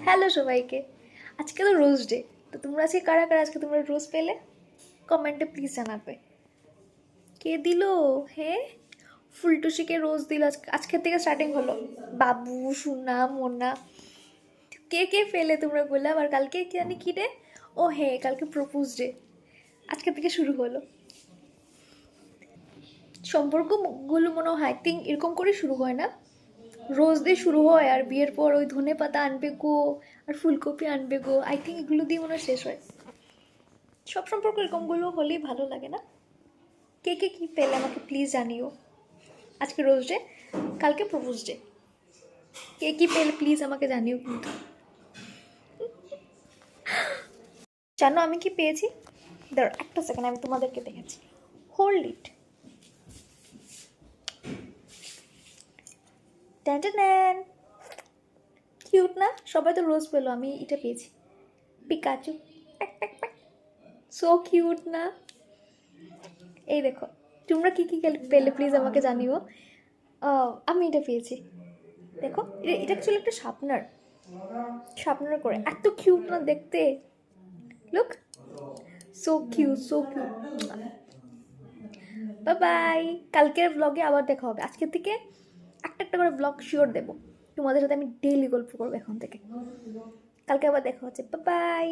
Hello সবাইকে। আজকে তো রোজ ডে। তো তোমরা আজকে কারা কারা আজকে তোমরা রোজ পেলে কমেন্টে প্লিজ জানাবে। কে দিল? হে, ফুলটুসিকে রোজ দিল। আজকের থেকে স্টার্টিং হলো। বাবু, সোনা, মোনা, কে কে পেলে তোমরা বললাম। আর কালকে কি জানি কি ডে? ও হে, কালকে প্রপোজ ডে। আজকে থেকে শুরু হলো। সম্পর্কগুলো মনে হয় আই থিঙ্ক এরকম করে শুরু হয় না, রোজ দিয়ে শুরু হয় আর বিয়ের পর ওই ধনে পাতা আনবে গো আর ফুলকপি আনবে গো, আই থিঙ্ক এগুলো দিয়ে মনে হয় শেষ হয়। সব সম্পর্ক এরকমগুলো হলেই ভালো লাগে না? কে কে কী পেলে আমাকে প্লিজ জানিও। আজকে রোজ ডে, কালকে প্রপোজ ডে। কে কী পেলে প্লিজ আমাকে জানিও কিন্তু। জানো আমি কি পেয়েছি? দাঁড়াও একটা সেকেন্ড, আমি তোমাদেরকে দেখেছি। Hold it. ট্যান, কিউট না? সবাই তো রোজ পেলো, আমি এটা পেয়েছি। পিকাচু, সো কিউট না? এই দেখো, তোমরা কী কী পেলে প্লিজ আমাকে জানিও। আমি এটা পেয়েছি। দেখো, এটা অ্যাকচুয়ালি একটা শার্পনার। শার্পনার করে এত কিউট না দেখতে। Look, so cute, so cute. Bye bye. কালকের ব্লগে আবার দেখা হবে। আজকে থেকে একটা একটা করে ব্লগ শিওর দেবো। তোমাদের সাথে আমি ডেইলি গল্প করবো এখন থেকে। কালকে আবার দেখা হচ্ছে। Bye bye.